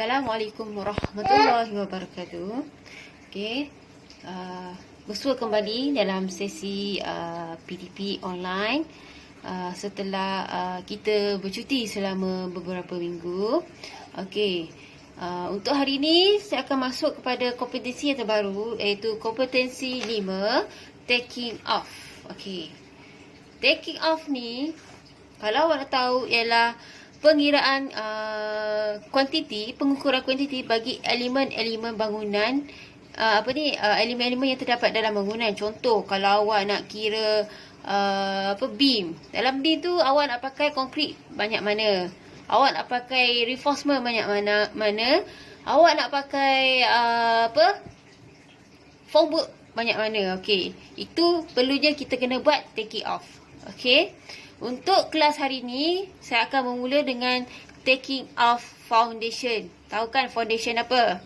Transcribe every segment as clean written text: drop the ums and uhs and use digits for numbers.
Assalamualaikum warahmatullahi wabarakatuh. Okey, bersua kembali dalam sesi PDP online setelah kita bercuti selama beberapa minggu. Okey, untuk hari ini saya akan masuk kepada kompetensi yang terbaru, iaitu kompetensi 5, taking off. Okey, taking off ni, kalau awak nak tahu, ialah pengiraan kuantiti, pengukuran kuantiti bagi elemen-elemen bangunan, elemen-elemen yang terdapat dalam bangunan. Contoh, kalau awak nak kira beam. Dalam beam tu awak nak pakai konkrit banyak mana? Awak nak pakai reinforcement banyak mana? Awak nak pakai formwork banyak mana? Okey, itu perlunya kita kena buat taking off. Okey. Untuk kelas hari ini, saya akan bermula dengan taking off foundation. Tahu kan foundation apa?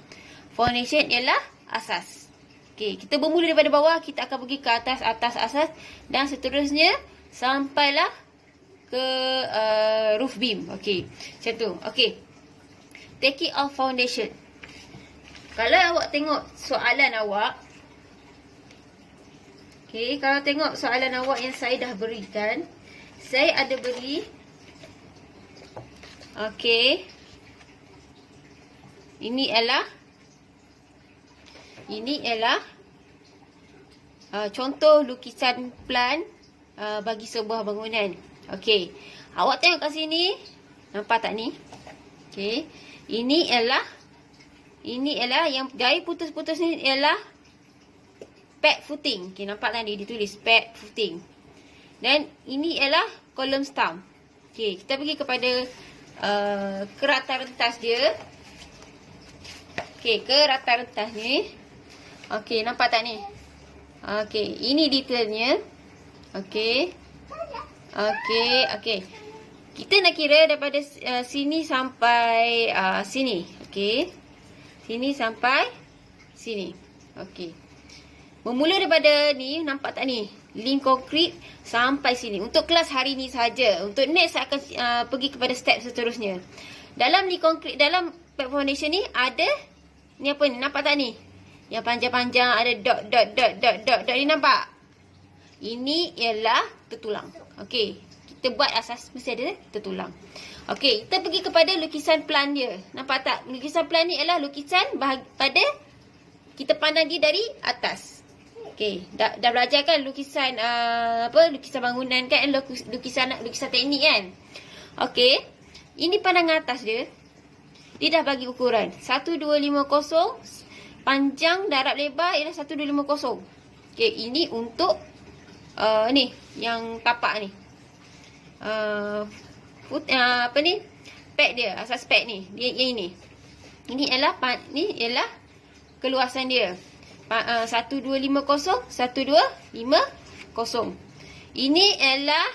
Foundation ialah asas. Okey, kita bermula daripada bawah, kita akan pergi ke atas asas dan seterusnya sampailah ke roof beam. Okey, macam tu. Okey. Taking off foundation. Kalau awak tengok soalan awak, okey, kalau tengok soalan awak yang saya dah berikan, saya ada beri, okey, ini ialah contoh lukisan plan bagi sebuah bangunan. Okey, awak tengok kat sini, nampak tak ni? Okey, ini ialah yang gaya putus-putus ni ialah pad footing. Okey, nampak tak ni ditulis pad footing. Dan ini ialah kolom stump. Okey, kita pergi kepada ke rata rentas dia. Okey, ke rata rentas ni. Okey, nampak tak ni? Okey, ini detailnya. Okey. Okey. Kita nak kira daripada sini sampai sini. Okey. Sini sampai sini. Okey. Bermula daripada ni, nampak tak ni? Link konkrit sampai sini. Untuk kelas hari ni saja. Untuk next saya akan pergi kepada step seterusnya. Dalam link konkrit, dalam pad foundation ni ada ni apa ni? Nampak tak ni? Yang panjang-panjang ada dot ni, nampak? Ini ialah tertulang. Okey, kita buat asas mesti ada tertulang. Okey, kita pergi kepada lukisan plan dia. Nampak tak? Lukisan plan ni ialah lukisan pada kita pandang dia dari atas. Okey, dah belajar kan lukisan lukisan bangunan kan, lukisan teknik kan. Okey, ini pandangan atas dia. Dia dah bagi ukuran 1250, panjang darab lebar ialah 1250. Okey, ini untuk ni yang tapak ni. Pad dia, asas pad ni. Dia yang ini. Ini ialah keluasan dia. 1250. Ini ialah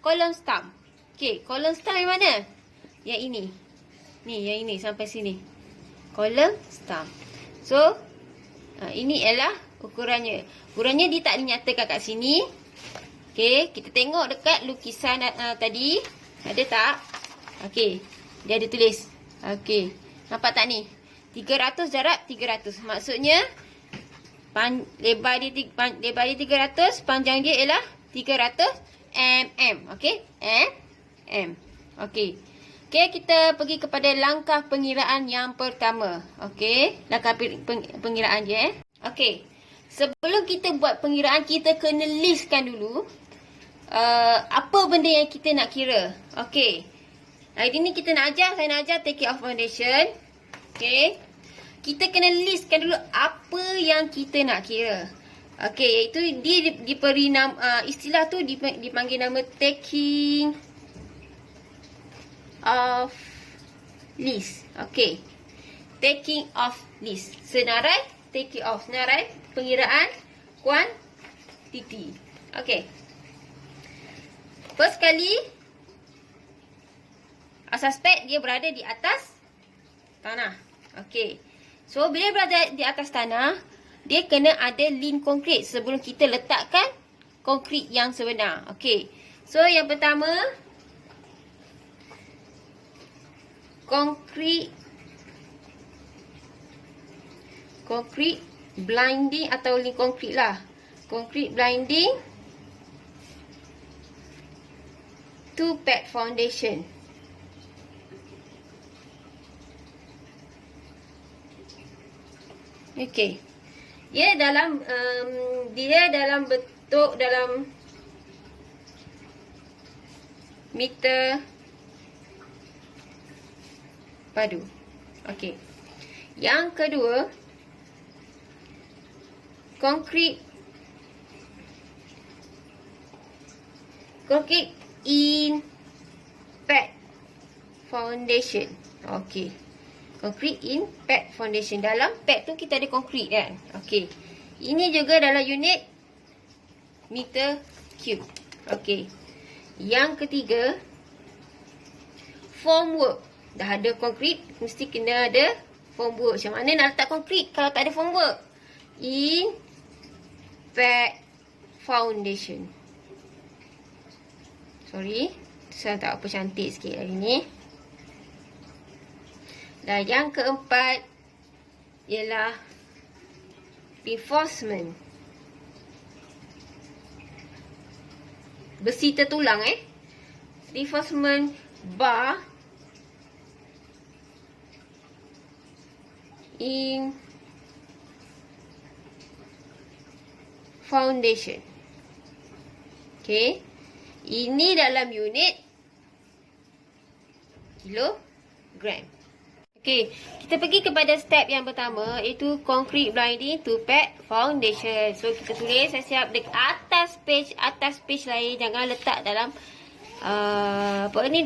kolom stump. Okey, kolom stump yang mana? Yang ini. Ni, yang ini sampai sini. Kolom stump. So, ini ialah ukurannya. Ukurannya dia tak dinyatakan kat sini. Okey, kita tengok dekat lukisan tadi. Ada tak? Okey, dia ada tulis. Okey, nampak tak ni? 300 darab 300. Maksudnya lebar dia 300, panjang dia ialah 300 mm. Okey? Mm. Okey. Okey, kita pergi kepada langkah pengiraan yang pertama. Okey, langkah pengiraan dia. Okey. Sebelum kita buat pengiraan, kita kena listkan dulu apa benda yang kita nak kira. Okey. Hari ni saya nak ajar taking off foundation. Okey. Kita kena listkan dulu apa yang kita nak kira. Okey, iaitu dia diberi nama, istilah tu dipanggil nama taking off list. Okey. Taking off list. Senarai taking off. Senarai pengiraan kuantiti. Okey. First kali, asas pad dia berada di atas tanah. Okey. So, bila berada di atas tanah, dia kena ada link konkrit sebelum kita letakkan konkrit yang sebenar. Okey. So, yang pertama, concrete blinding atau link concrete lah. Concrete blinding two-pad foundation. Okey. Dia dalam bentuk dalam meter padu. Okey. Yang kedua, concrete impact foundation. Okey. Concrete impact foundation. Dalam pad tu kita ada concrete kan. Okey. Ini juga dalam unit meter cube. Okey. Yang ketiga, formwork. Dah ada concrete, mesti kena ada formwork. Macam mana nak letak concrete kalau tak ada formwork? Impact foundation. Sorry, saya tak apa cantik sikit hari ni. Dan yang keempat ialah reinforcement. Besi tertulang reinforcement bar in foundation. Okey. Ini dalam unit kilogram. Okey, kita pergi kepada step yang pertama, iaitu concrete blinding two-pad foundation. So kita tulis, saya siap dekat atas page lain, jangan letak dalam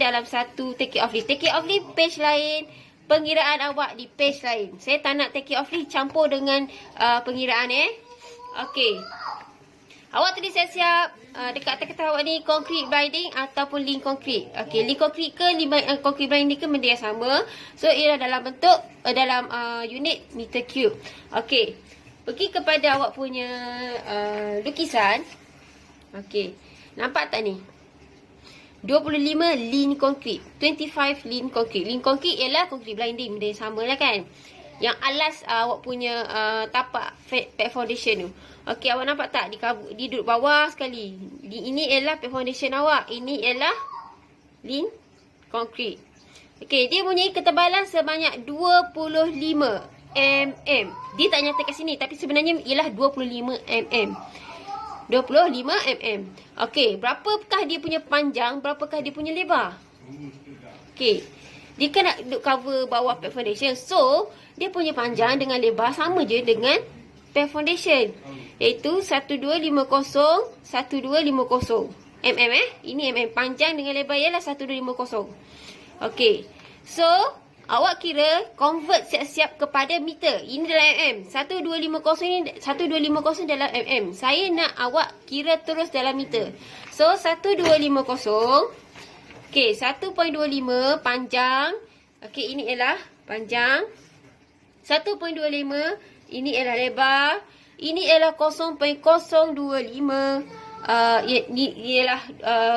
dalam satu take it off list. Take it off list page lain, pengiraan awak di page lain. Saya tak nak take it off list campur dengan pengiraan Okey. Awak tulis saya siap dekat atas kertas awak ni concrete blinding ataupun link concrete. Okey, link concrete ke concrete blinding ke benda yang sama. So ia dalam bentuk dalam unit meter cube. Okey. Pergi kepada awak punya lukisan. Okey. Nampak tak ni? 25 link concrete, 25 link concrete. Link concrete ialah concrete blinding, benda yang sama lah kan. Yang alas awak punya tapak pad foundation tu. Okey, awak nampak tak? Di duduk bawah sekali. Ini ialah pad foundation awak. Ini ialah link concrete. Okey, dia punya ketebalan sebanyak 25 mm. Dia tak nyata kat sini, tapi sebenarnya ialah 25 mm. 25 mm. Okey, berapakah dia punya panjang, berapakah dia punya lebar? Okey. Dia kan nak duduk cover bawah pad foundation. So, dia punya panjang dengan lebar sama je dengan pad foundation. Iaitu 1250 mm. Ini mm. Panjang dengan lebar ialah 1250. Okey. So, awak kira convert siap-siap kepada meter. Ini dalam mm. 1250 dalam mm. Saya nak awak kira terus dalam meter. So, 1250. Okey, 1.25 panjang. Okey, ini ialah panjang. 1.25. Ini ialah lebar. Ini ialah 0.025. Ini ialah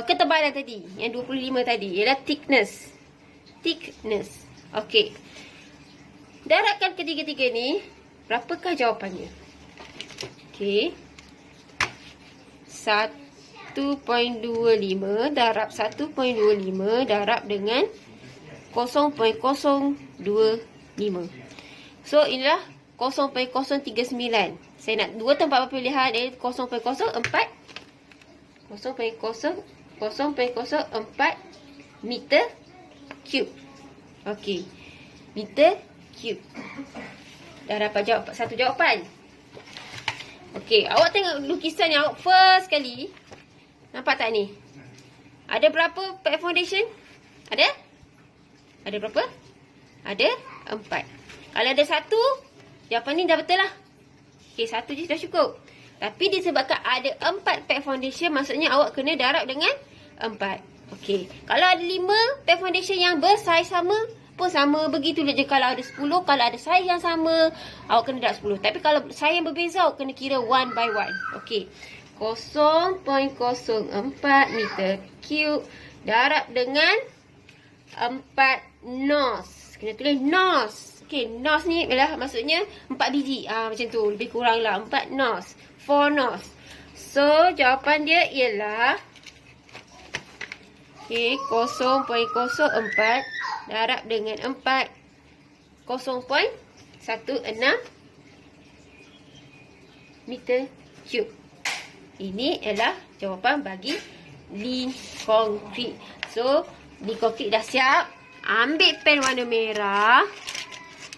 ketebalan tadi. Yang 25 tadi. Ialah thickness. Okey. Darabkan ketiga-tiga ni. Berapakah jawapannya? Okey. 1.25 darab 1.25 darab dengan 0.025. So, inilah 0.039. Saya nak dua tempat pilihan 0.04 meter cube. Okey. Meter cube. Dah dapat satu jawapan. Okey, awak tengok lukisan yang awak first kali. Nampak tak ni? Ada berapa pad foundation? Ada? Ada berapa? Ada 4. Kalau ada 1, jawapan ni dah betul lah. Okey, 1 je dah cukup. Tapi disebabkan ada 4 pad foundation, maksudnya awak kena darab dengan 4. Okey. Kalau ada 5 pad foundation yang bersaiz sama, pun sama. Begitu je kalau ada 10. Kalau ada saiz yang sama, awak kena darab 10. Tapi kalau saiz yang berbeza, awak kena kira one by one. Okey. 0.04 meter cube darab dengan 4 nose. Kena tulis nose. Okay, nose ni adalah maksudnya 4 biji. Macam tu. Lebih kurang lah. 4 nose. 4 nose. So, jawapan dia ialah okay, 0.04 darab dengan 4 0.16 meter cube. Ini adalah jawapan bagi lin konkrit. So, lin konkrit dah siap. Ambil pen warna merah.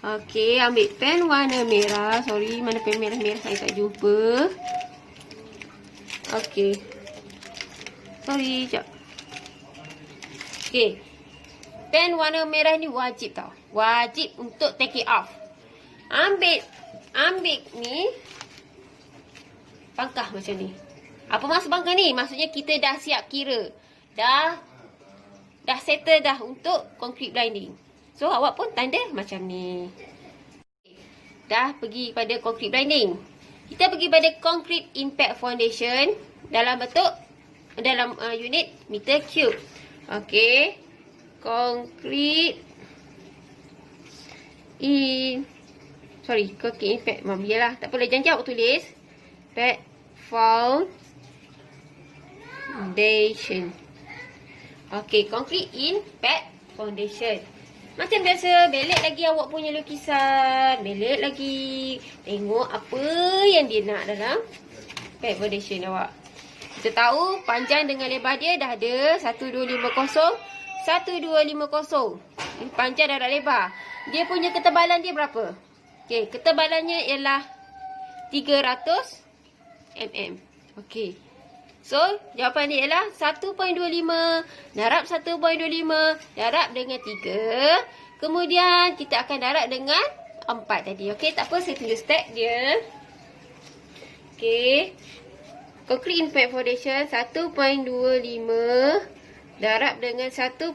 Okey, ambil pen warna merah. Sorry, mana pen merah-merah saya tak jumpa. Okey. Sorry, sekejap. Okey. Pen warna merah ni wajib tau. Wajib untuk take it off. Ambil ni. Pangkah macam ni. Apa maksud pangkah ni? Maksudnya kita dah siap kira. Dah settle dah untuk concrete blinding. So, awak pun tanda macam ni. Dah pergi pada concrete blinding. Kita pergi pada concrete impact foundation dalam unit meter cube. Okey. Concrete impact. Biarlah, tak apalah, jangan awak tulis. Impact foundation. Okey, concrete impact foundation. Macam biasa, belik lagi awak punya lukisan. Belik lagi. Tengok apa yang dia nak dalam impact foundation awak. Kita tahu panjang dengan lebar dia dah ada 1250, 1250. Ini panjang darab lebar. Dia punya ketebalan dia berapa? Okey, ketebalannya ialah 300 mm. Okey. So, jawapan dia ialah 1.25 darab 1.25 darab dengan 3. Kemudian, kita akan darab dengan 4 tadi. Okey, tak apa, saya tunjuk step dia. Okey. Concrete impact foundation 1.25 darab dengan 1.25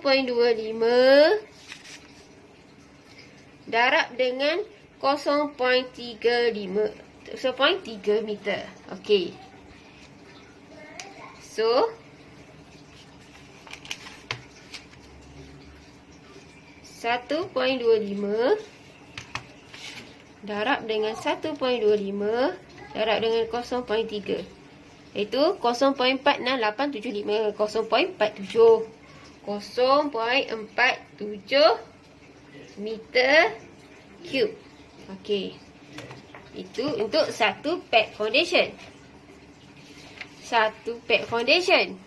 darab dengan 0.3 meter. Okey. So, 1.25 darab dengan 1.25 darab dengan 0.3. Iaitu 0.46875. 0.47. 0.47 meter cube. Okey. Itu untuk satu pad foundation. Satu pad foundation.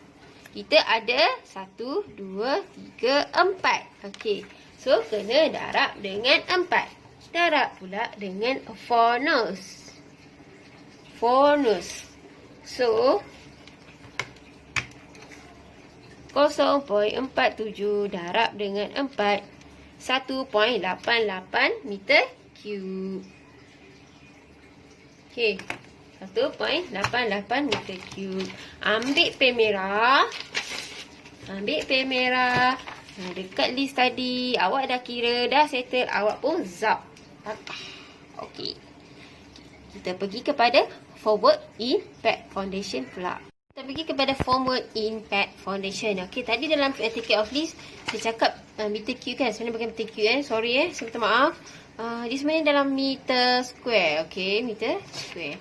Kita ada 1, 2, 3, 4. Okey. So, kena darab dengan 4. Darab pula dengan furnace. Furnace. So, 0.47 darab dengan 4. 1.88 meter cube. Okey. 1.88 meter cube. Ambil pen merah. Ambil pen merah. Dekat list tadi. Awak dah kira, dah settle. Awak pun zap. Okey. Kita pergi kepada forward impact foundation pula. Kita pergi kepada forward impact foundation. Okey, tadi dalam take off list saya cakap meter cube kan. Sebenarnya bukan meter cube Sorry saya minta maaf. Dia sebenarnya dalam meter square. Okey, meter square.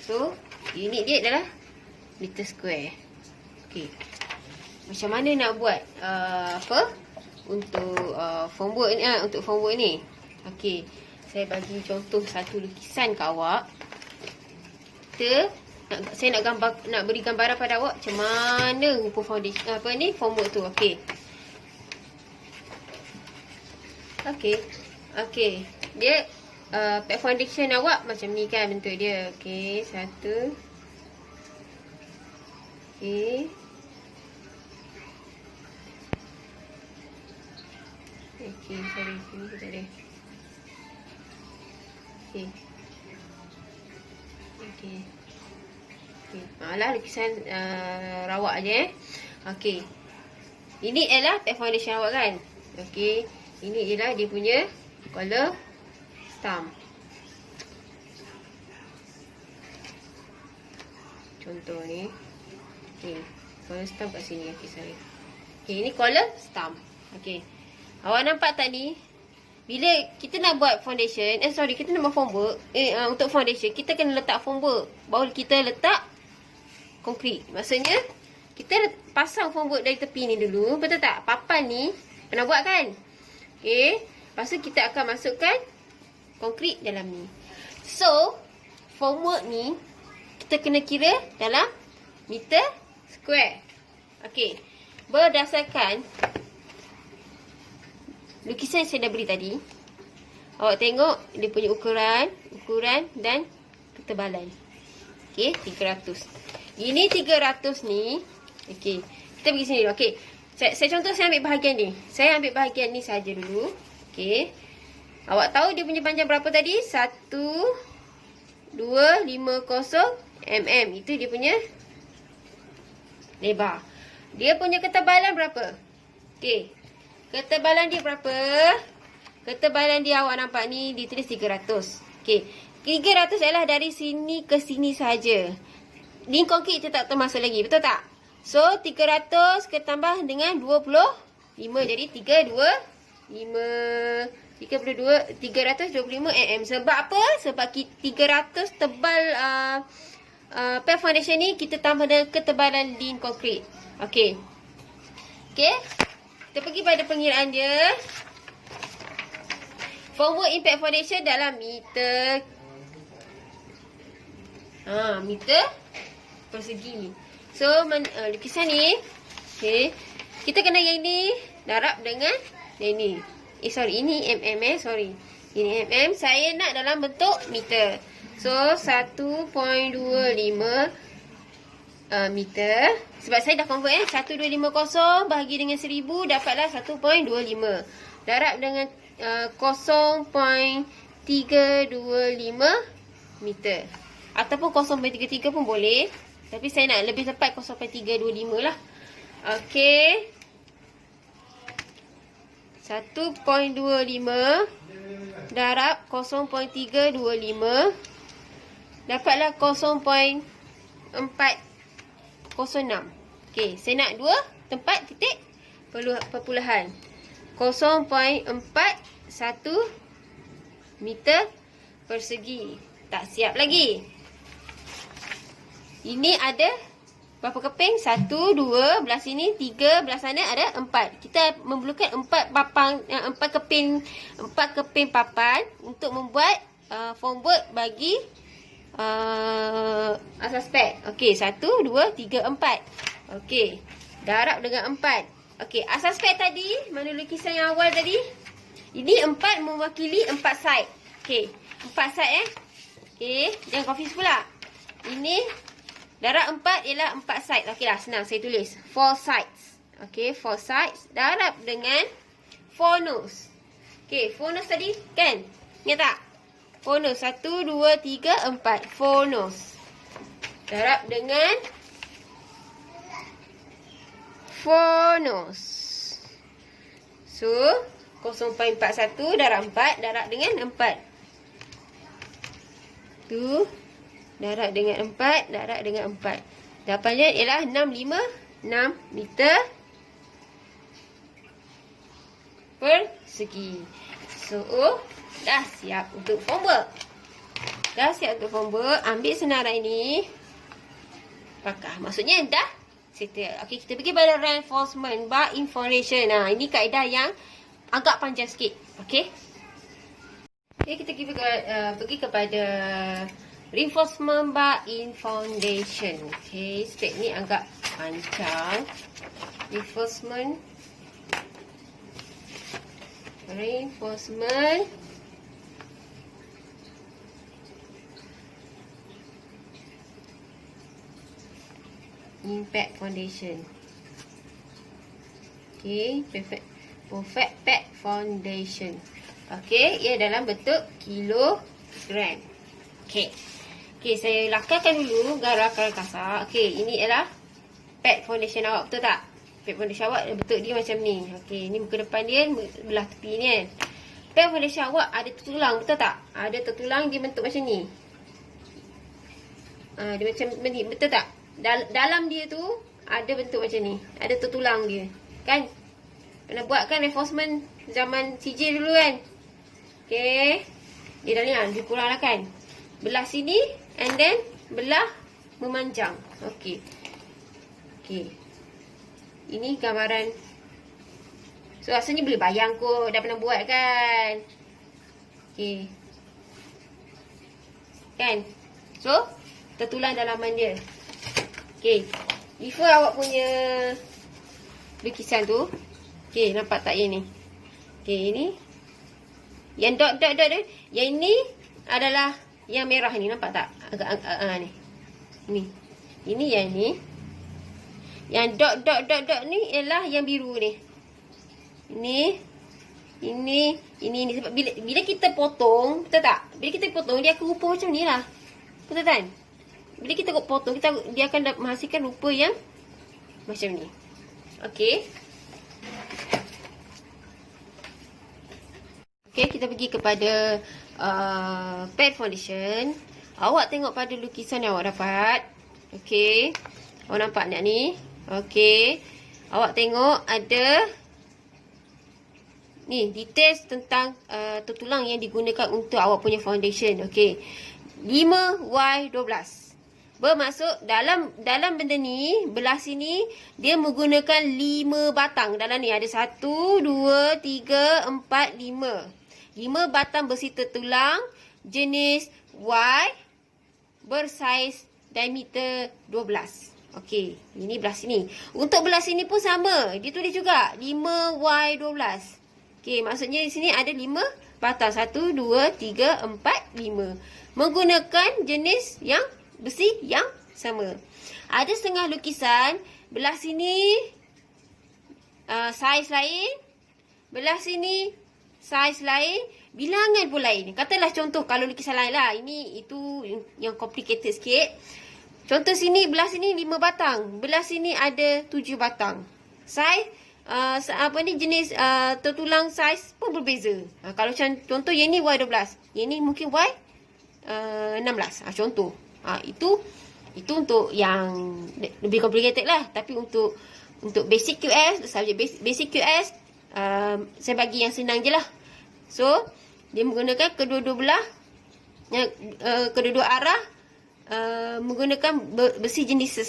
So, unit dia adalah meter square. Okey. Macam mana nak buat untuk formwork ni untuk formwork ni. Okey. Saya bagi contoh satu lukisan kat awak. Saya nak beri gambaran pada awak macam mana rupa foundation formwork tu. Okey. Okey. Dia pad foundation awak macam ni kan bentuk dia. Okey, satu. Okey. Okey, sorry. Ini kita ada. Okey. Okey. Alah, lukisan rawak aja Okey. Ini adalah pad foundation awak kan? Okey. Ini ialah dia punya color stamp. Contoh ni. Okey. Color stamp kat sini. Okey, sorry. Okey, ini color stamp. Okey. Awak nampak tak ni? Bila kita nak buat foundation, kita nak buat formwork, untuk foundation, kita kena letak formwork. Baru kita letak konkrit. Maksudnya, kita pasang formwork dari tepi ni dulu. Betul tak? Papan ni, pernah buat kan? Okay. Lepas tu kita akan masukkan konkrit dalam ni. So, formwork ni, kita kena kira dalam meter square. Okay. Berdasarkan lukisan yang saya dah beri tadi, awak tengok dia punya ukuran dan ketebalan. Okey, 300. Ini 300 ni. Okey, kita pergi sini. Okey. Saya contoh saya ambil bahagian ni. Saya ambil bahagian ni saja dulu. Okey. Awak tahu dia punya panjang berapa tadi? 1250 mm. Itu dia punya lebar. Dia punya ketebalan berapa? Okey. Ketebalan dia berapa? Ketebalan dia awak nampak ni ditulis 300. Okey. 300 adalah dari sini ke sini saja. Ni konkrit kita tak termasuk lagi. Betul tak? So, 300 ketambah dengan 25. Jadi, 325 325 mm. Sebab apa? Sebab 300 tebal pad foundation ni kita tambah dengan ketebalan din konkrit. Okey. Okey. Kita pergi pada pengiraan dia. Formwork impact foundation dalam meter. Meter persegi. So, lukisan ni. Okay. Kita kena yang ni darab dengan yang ni. Ini mm sorry. Ini mm. Saya nak dalam bentuk meter. So, 1.25 meter. Sebab saya dah convert 1250 bahagi dengan 1000 dapatlah 1.25. Darab dengan 0.325 meter. Ataupun 0.33 pun boleh. Tapi saya nak lebih tepat 0.325 lah. Okey. 1.25 darab 0.325 dapatlah 0.406. Okey, saya nak 2 tempat titik perpuluhan. 0.41 meter persegi. Tak siap lagi. Ini ada berapa keping? 1, 2, belah sini 3, belah sana ada 4. Kita memerlukan 4 keping papan untuk membuat formwork bagi asas pad. Okey, 1, 2, 3, 4. Okey, darab dengan 4. Okey, asas pad tadi, mana lukisan yang awal tadi? Ini 4 mewakili 4 side. Okey, 4 side Okey, jangan confuse pula. Ini darab 4 ialah 4 side. Okeylah, senang saya tulis. 4 sides. Okey, 4 sides darab dengan 4 nose. Okey, 4 nose tadi kan? Ingat tak? 4 nose. 1, 2, 3, 4. 4 nose. Darab dengan 4 nose. So, 0.41 darab 4 darab dengan 4. Tu darab dengan 4, darab dengan 4. Jawapannya ialah 656 meter persegi. So, dah siap untuk formwork. Dah siap untuk formwork. Ambil senarai ini. Pakai. Maksudnya dah settle. Okey, kita pergi pada reinforcement bar in foundation. Ini kaedah yang agak panjang sikit. Okey. Okay, kita pergi kepada reinforcement bar in foundation. Okay, step ni agak panjang. Reinforcement. Impact foundation. Okay, perfect pad foundation. Okey, ia dalam bentuk kilogram. Okey. Okey, saya lakarkan dulu garakan kasar. Okey, ini ialah pad foundation awak, betul tak? Pad foundation awak bentuk dia macam ni. Okey, ni muka depan dia, belah tepi ni kan. Pad foundation awak ada tertulang, betul tak? Ada tertulang, dia bentuk macam ni. Dia macam ni, betul tak? Dalam dia tu ada bentuk macam ni. Ada tertulang dia. Kan? Pernah buat kan reinforcement zaman CJ dulu kan. Okay. Dia dah ni lebih kurang lah kan. Belah sini and then belah memanjang. Okay. Okay. Ini gambaran. So rasanya boleh bayang kot. Dah pernah buat kan. Okay. Kan. So tertulang dalaman dia. Okay. Before awak punya lukisan tu. Okay, nampak tak yang ni? Okay, ini. Yang dot. Yang ini adalah yang merah ni. Nampak tak? Agak ni. Ni. Ini yang ni. Yang dot ni ialah yang biru ni. Ini. Sebab bila kita potong, betul tak? Bila kita potong, dia akan rupa macam ni lah. Betul kan? Bila kita potong, dia akan menghasilkan rupa yang macam ni. Okay. Okay, kita pergi kepada pad foundation. Awak tengok pada lukisan yang awak dapat. Okay. Awak nampak tak ni? Okay. Awak tengok ada ni details tentang tertulang yang digunakan untuk awak punya foundation. Okay. 5Y12. Bermaksud dalam benda ni, belah sini dia menggunakan 5 batang. Dalam ni ada 1, 2, 3, 4, 5. 5 batang besi tertulang jenis Y bersaiz diameter 12. Okey, ini belah sini. Untuk belah sini pun sama. Dia tulis juga 5Y12. Okey, maksudnya di sini ada 5 batang. 1, 2, 3, 4, 5. Menggunakan jenis yang besi yang sama. Ada setengah lukisan. Belah sini saiz lain. Belah sini saiz lain, bilangan pun lain. Katalah contoh kalau lukisan lain lah. Itu yang complicated sikit. Contoh sini, belah sini 5 batang. Belah sini ada 7 batang. Saiz, jenis tertulang saiz pun berbeza. Kalau contoh yang ni Y12. Yang ni mungkin Y16. Contoh. Itu untuk yang lebih complicated lah. Tapi untuk basic QS, subjek basic QS, saya bagi yang senang je lah. So, dia menggunakan kedua-dua belah, kedua-dua arah, menggunakan besi jenis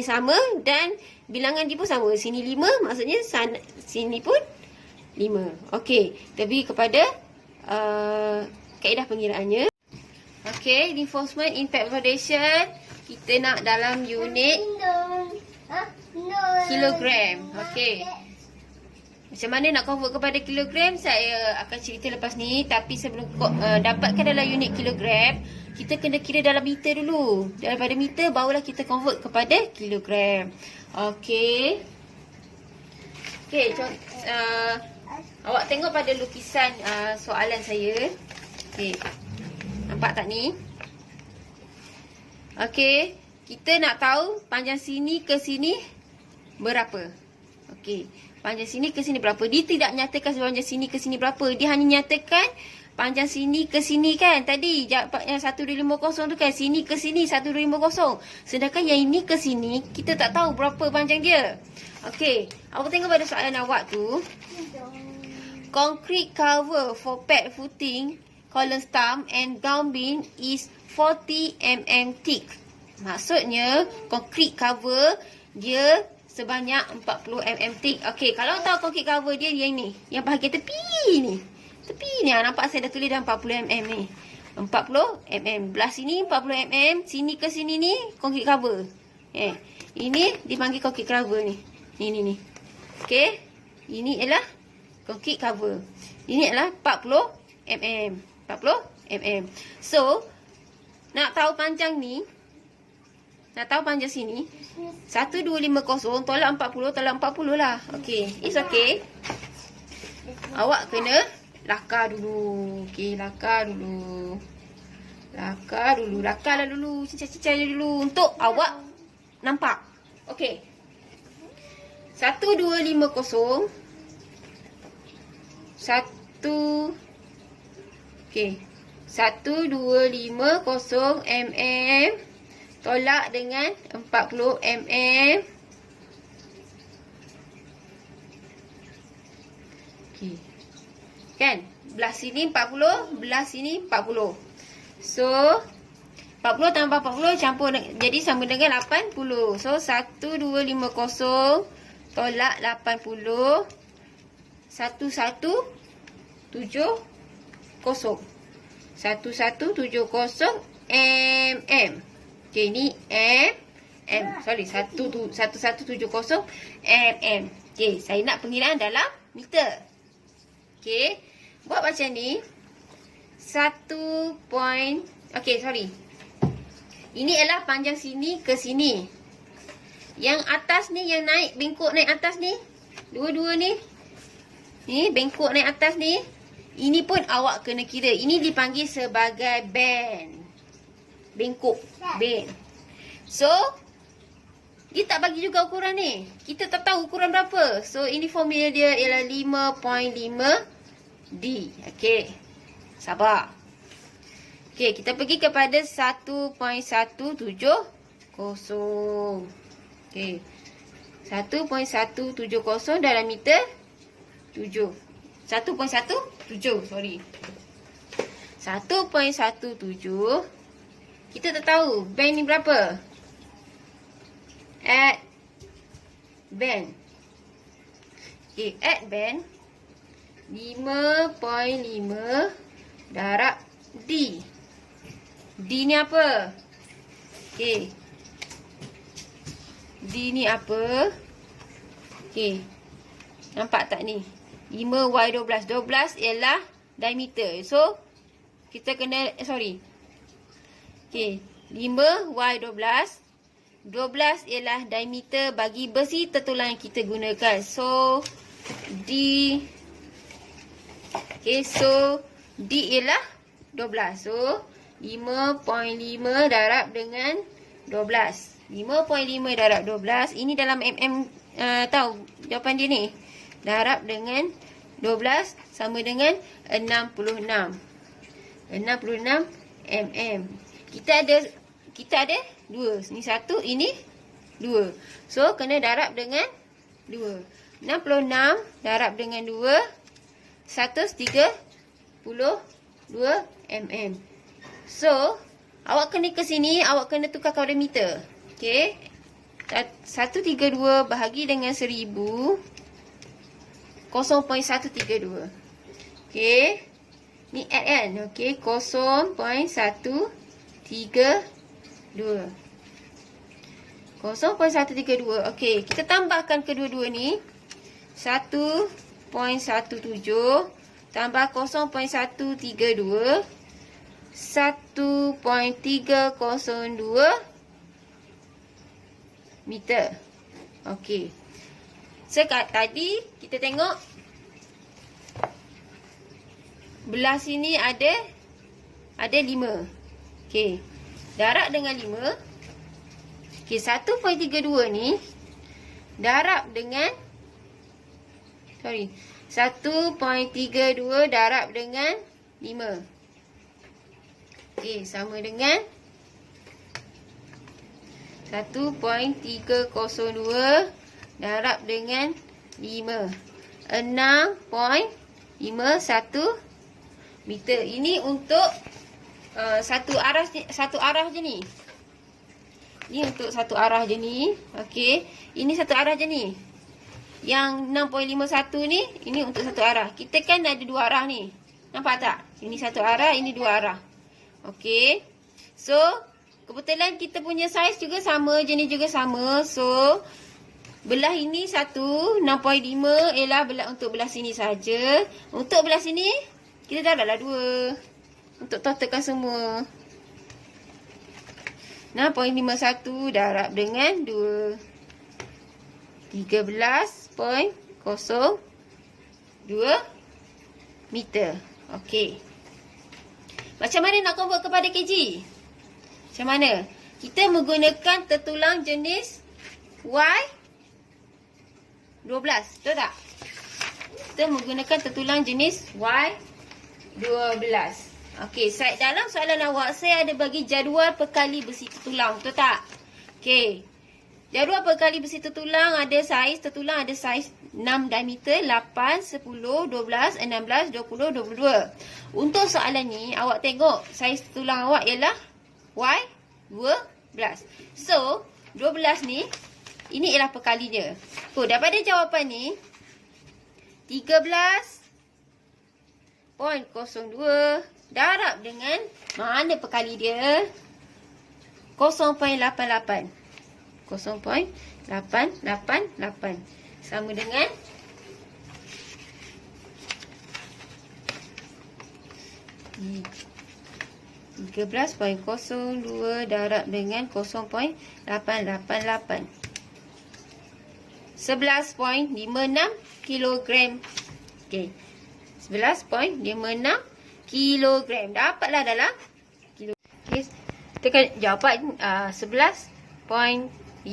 sama dan bilangan dia pun sama. Sini 5, maksudnya sini pun 5. Okey, kita pergi kepada kaedah pengiraannya. Okey, reinforcement impact foundation. Kita nak dalam unit kilogram. Okey. Macam mana nak convert kepada kilogram, saya akan cerita lepas ni. Tapi sebelum dapatkan dalam unit kilogram, kita kena kira dalam meter dulu. Daripada meter, barulah kita convert kepada kilogram. Okey. Okey, awak tengok pada lukisan soalan saya. Okey. Nampak tak ni? Okey. Kita nak tahu panjang sini ke sini berapa. Okey. Panjang sini ke sini berapa. Dia tidak nyatakan panjang sini ke sini berapa. Dia hanya nyatakan panjang sini ke sini kan. Tadi yang 1250 tu kan. Sini ke sini 1250. Sedangkan yang ini ke sini, kita tak tahu berapa panjang dia. Okey. Awak tengok pada soalan awak tu. Concrete cover for pad footing, column stump and ground beam is 40 mm thick. Maksudnya, concrete cover dia sebanyak 40 mm thick. Okey, kalau tahu concrete cover dia yang ni. Yang bahagian tepi ni. Tepi ni. Nampak saya dah tulis dah 40 mm ni. 40 mm. Belah sini 40 mm. Sini ke sini ni concrete cover. Ini dipanggil concrete cover ni. Ni. Okey. Ini ialah concrete cover. Ini adalah 40 mm. 40 mm. So, nak tahu panjang ni. Nak tahu panjang sini. 1250 tolak 40, tolak 40 lah. Okey, it's okay. Awak kena lakar dulu. Okey, lakar dulu. Lakarlah dulu. Cincang-cincang dulu untuk awak nampak. Okey. 1250. Okey. 1250 mm tolak dengan 40 mm. Okey. Kan? Belah sini 40, belah sini 40. So 40 tambah 40 campur jadi sama dengan 80. So 1250 tolak 80 1170 1170 mm. Okey, ni sorry 1170 mm. Okey, saya nak pengiraan dalam meter. Okey, buat macam ni. 1 point. Okey, sorry. Ini adalah panjang sini ke sini. Yang atas ni, yang naik, bengkok naik atas ni. Dua-dua ni. Ni, bengkok naik atas ni. Ini pun awak kena kira. Ini dipanggil sebagai band. Bengkok. Band. So, dia tak bagi juga ukuran ni. Kita tak tahu ukuran berapa. So, ini formula dia ialah 5.5D. Okey. Sabar. Okey, kita pergi kepada 1.170. Okey. 1.170 dalam meter 7. 1.17, sorry. 1.17. Kita tak tahu band ni berapa. Add band. Okey, add band 5.5 darab D. D ni apa? Okey. D ni apa? Okey. Nampak tak ni? 5Y12. 12 ialah diameter. So, kita kena, sorry. Okey. 5Y12. 12 ialah diameter bagi besi tertulang yang kita gunakan. So, D. Okey. So, D ialah 12. So, 5.5 darab dengan 12. 5.5 darab 12. Ini dalam mm, tahu jawapan dia ni. Darab dengan 12 sama dengan 66. 66 mm. Kita ada 2. Ni 1, ini 2. So, kena darab dengan 2. 66 darab dengan 2. 132 mm. So, awak kena ke sini, awak kena tukar kepada meter. Okey. 132 bahagi dengan 1000. 0.132. Okey. Ni add kan? Okey. 0.132. 0.132. Okey. Kita tambahkan kedua-dua ni. 1.17 tambah 0.132. 1.302 meter. Okey. Sekarang tadi kita tengok belah sini ada 5. Okey. Darab dengan 5. Okey, 1.32 ni darab dengan 1.32 darab dengan 5. Okey, sama dengan 1.302 darab dengan 5. 6.51 meter. Ini untuk satu arah je ni. Ini untuk satu arah je ni. Okey, ini satu arah je ni. Yang 6.51 ni, ini untuk satu arah. Kita kan ada dua arah ni. Nampak tak? Ini satu arah, ini dua arah. Okey. So, kebetulan kita punya saiz juga sama, jenis juga sama. So, belah ini 6.5 ialah untuk belah sini saja. Untuk belah sini, kita darablah 2. Untuk totalkan semua. 6.51 darab dengan 2. 13.02 meter. Okey. Macam mana nak convert kepada kg? Macam mana? Kita menggunakan tertulang jenis Y12. Betul tak? Kita menggunakan tertulang jenis Y12. Okey, dalam soalan awak, saya ada bagi jadual perkali besi tertulang. Betul tak? Okey. Jarum apa kali besi tertulang ada saiz tertulang, ada saiz 6 diameter, 8, 10, 12, 16, 20, 22. Untuk soalan ni, awak tengok saiz tertulang awak ialah Y12. So, 12 ni, ini ialah perkali dia. So, daripada jawapan ni, 13.02 darab dengan, mana perkali dia? 0.88. 0.888 sama dengan 13.02 darab dengan 0.888. 11.56 kilogram. Okey. 11.56 kilogram. Dapatlah dalam kilo. Okey. Tekan jawapan 11.56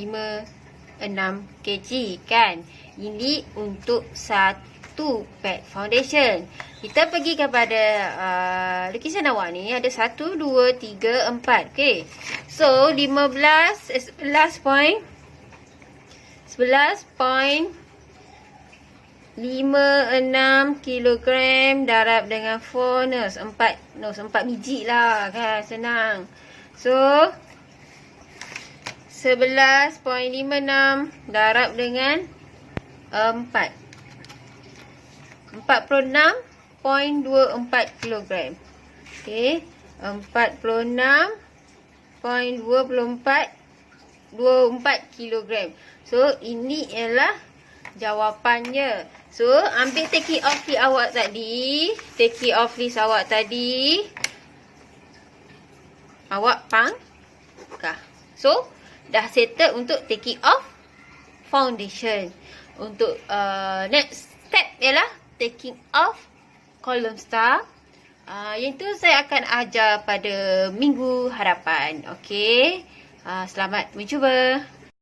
kg kan. Ini untuk satu pad foundation. Kita pergi kepada lukisan awak ni. Ada 1, 2, 3, 4. Okey. So 11.56 kilogram darab dengan 4 nus. 4 biji lah kan. Senang. So 11.56 darab dengan 4. 46.24 kilogram. Okey. 46.24 kilogram. So, ini ialah jawapannya. So, ambil take it off list awak tadi. Take it off list awak tadi. Awak pangkah. So, dah settle untuk take it off foundation. Untuk next step ialah taking off column star. Yang tu saya akan ajar pada minggu hadapan. Okey. Selamat mencuba.